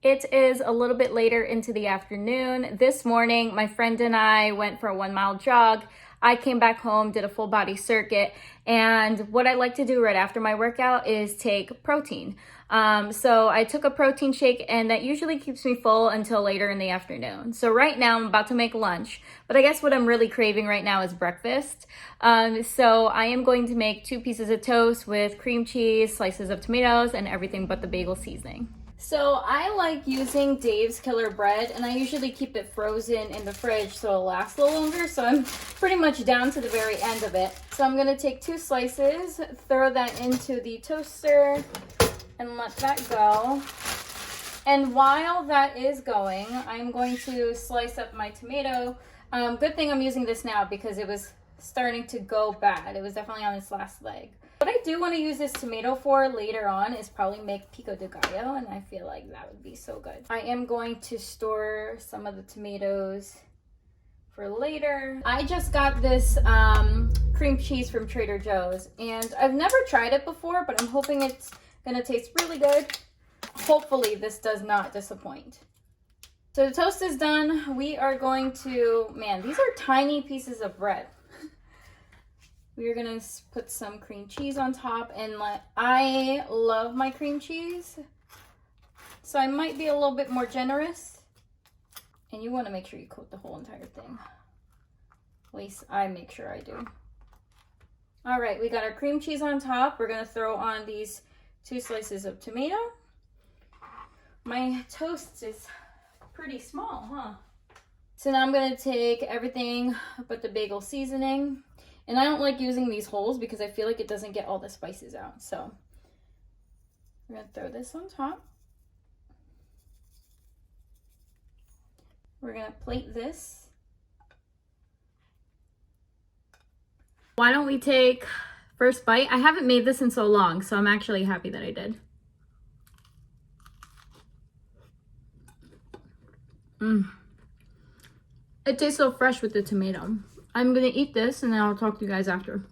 It is a little bit later into the afternoon. This morning, my friend and I went for a 1 mile jog. I came back home, did a full body circuit, and what I like to do right after my workout is take protein. So I took a protein shake, and that usually keeps me full until later in the afternoon. So right now I'm about to make lunch, but I guess what I'm really craving right now is breakfast. So I am going to make 2 pieces of toast with cream cheese, slices of tomatoes, and everything but the bagel seasoning. So I like using Dave's Killer Bread, and I usually keep it frozen in the fridge so it'll last a little longer. So I'm pretty much down to the very end of it. So I'm gonna take 2 slices, throw that into the toaster, and let that go. And while that is going, I'm going to slice up my tomato. Good thing I'm using this now because it was starting to go bad. It was definitely on its last leg. What I do want to use this tomato for later on is probably make pico de gallo, and I feel like that would be so good. I am going to store some of the tomatoes for later. I just got this cream cheese from Trader Joe's, and I've never tried it before, but I'm hoping it's gonna taste really good. Hopefully this does not disappoint. So the toast is done. We are going to, man, these are tiny pieces of bread. We're gonna put some cream cheese on top, and I love my cream cheese, so I might be a little bit more generous. And you want to make sure you coat the whole entire thing. At least I make sure I do. All right, we got our cream cheese on top. We're gonna throw on these 2 slices of tomato. My toast is pretty small, huh? So now I'm gonna take everything but the bagel seasoning. And I don't like using these holes because I feel like it doesn't get all the spices out. So we're gonna throw this on top. We're gonna plate this. Why don't we take first bite? I haven't made this in so long, so I'm actually happy that I did. It tastes so fresh with the tomato. I'm gonna eat this and then I'll talk to you guys after.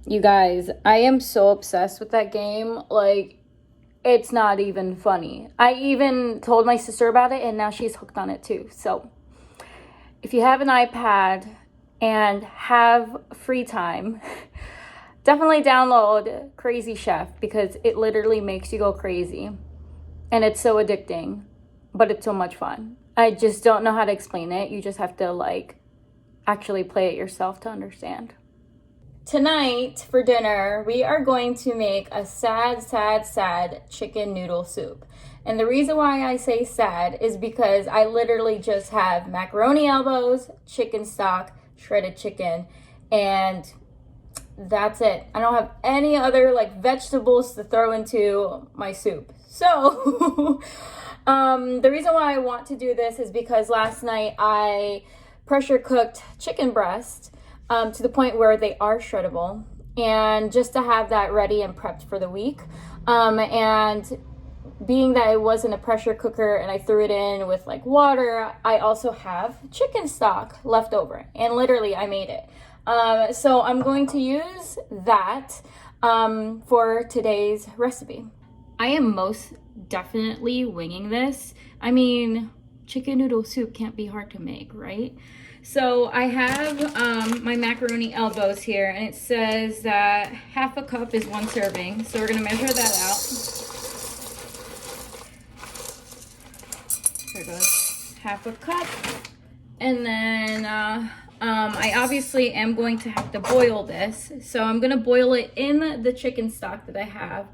You guys, I am so obsessed with that game. Like, it's not even funny. I even told my sister about it, and now she's hooked on it too. So if you have an iPad and have free time, definitely download Crazy Chef, because it literally makes you go crazy. And it's so addicting, but it's so much fun. I just don't know how to explain it. You just have to like actually play it yourself to understand. Tonight for dinner, we are going to make a sad chicken noodle soup. And the reason why I say sad is because I literally just have macaroni elbows, chicken stock, shredded chicken, and that's it. I don't have any other like vegetables to throw into my soup. So the reason why I want to do this is because last night I pressure cooked chicken breast to the point where they are shreddable, and just to have that ready and prepped for the week. And being that it wasn't a pressure cooker and I threw it in with like water, I also have chicken stock left over, and literally I made it. So I'm going to use that for today's recipe. I am most definitely winging this. I mean, chicken noodle soup can't be hard to make, right? So I have my macaroni elbows here, and it says that half a cup is 1 serving. So we're gonna measure that out. There goes half a cup. And then I obviously am going to have to boil this. So I'm gonna boil it in the chicken stock that I have.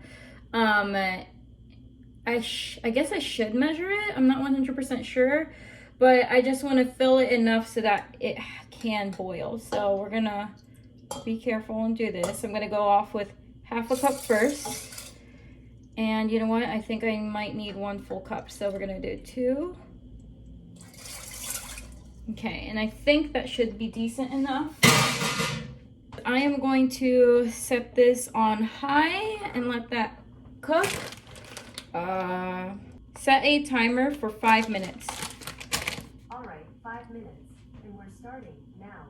I guess I should measure it. I'm not 100% sure. But I just want to fill it enough so that it can boil. So we're gonna be careful and do this. I'm gonna go off with half a cup first. And you know what? I think I might need 1 full cup. So we're gonna do 2. Okay, and I think that should be decent enough. I am going to set this on high and let that cook. Set a timer for 5 minutes. All right, 5 minutes, and we're starting now.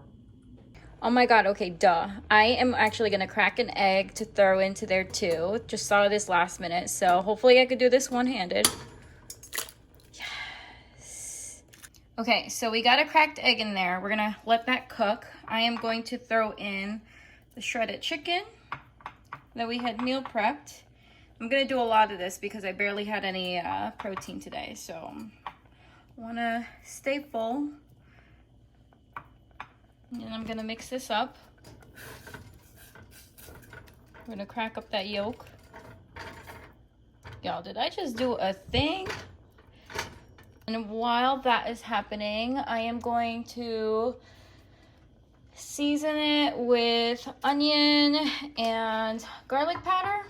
Oh my god, okay, duh. I am actually gonna crack an egg to throw into there too. Just saw this last minute, so hopefully I could do this one-handed. Yes. Okay, so we got a cracked egg in there. We're gonna let that cook. I am going to throw in the shredded chicken that we had meal prepped. I'm gonna do a lot of this because I barely had any protein today, so I wanna stay full. And I'm gonna mix this up. I'm gonna crack up that yolk. Y'all, did I just do a thing? And while that is happening, I am going to season it with onion and garlic powder.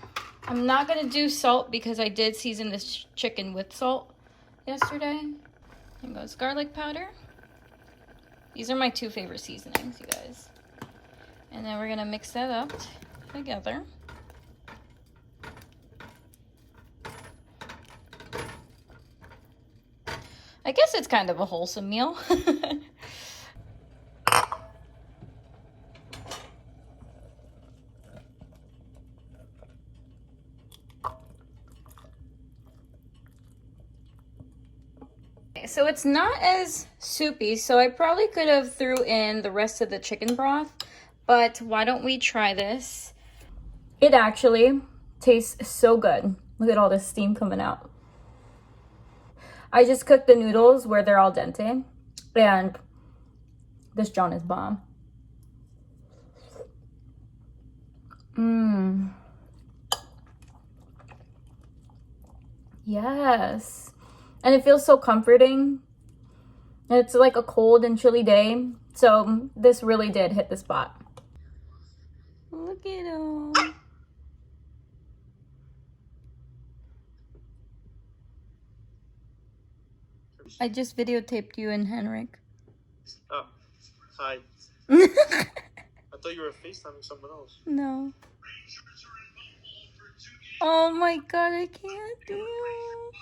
I'm not gonna do salt because I did season this chicken with salt yesterday. Here goes garlic powder. These are my 2 favorite seasonings, you guys. And then we're gonna mix that up together. I guess it's kind of a wholesome meal. So it's not as soupy, so I probably could have threw in the rest of the chicken broth, but why don't we try this? It actually tastes so good. Look at all this steam coming out. I just cooked the noodles where they're al dente, and this John is bomb. Yes. And it feels so comforting. It's like a cold and chilly day. So this really did hit the spot. Look at him. I just videotaped you and Henrik. Oh, hi. I thought you were FaceTiming someone else. No. Oh my god, I can't do it.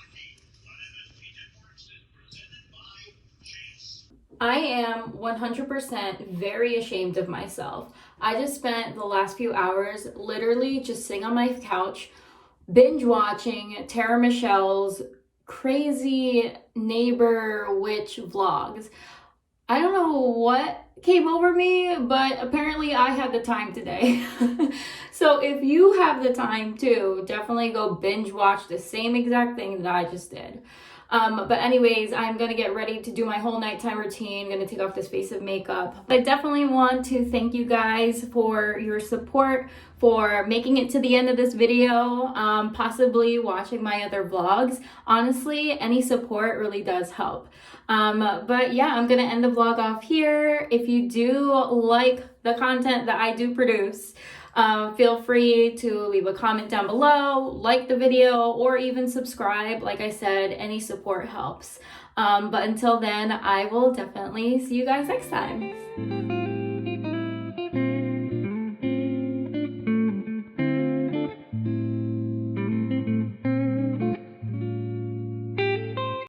I am 100% very ashamed of myself. I just spent the last few hours literally just sitting on my couch, binge watching Tara Michelle's crazy neighbor witch vlogs. I don't know what came over me, but apparently I had the time today. So if you have the time too, definitely go binge watch the same exact thing that I just did. But anyways, I'm gonna get ready to do my whole nighttime routine. Gonna take off this face of makeup. I definitely want to thank you guys for your support, for making it to the end of this video, possibly watching my other vlogs. Honestly, any support really does help. But yeah, I'm gonna end the vlog off here. If you do like the content that I do produce, feel free to leave a comment down below, like the video, or even subscribe. Like I said, any support helps. But until then, I will definitely see you guys next time.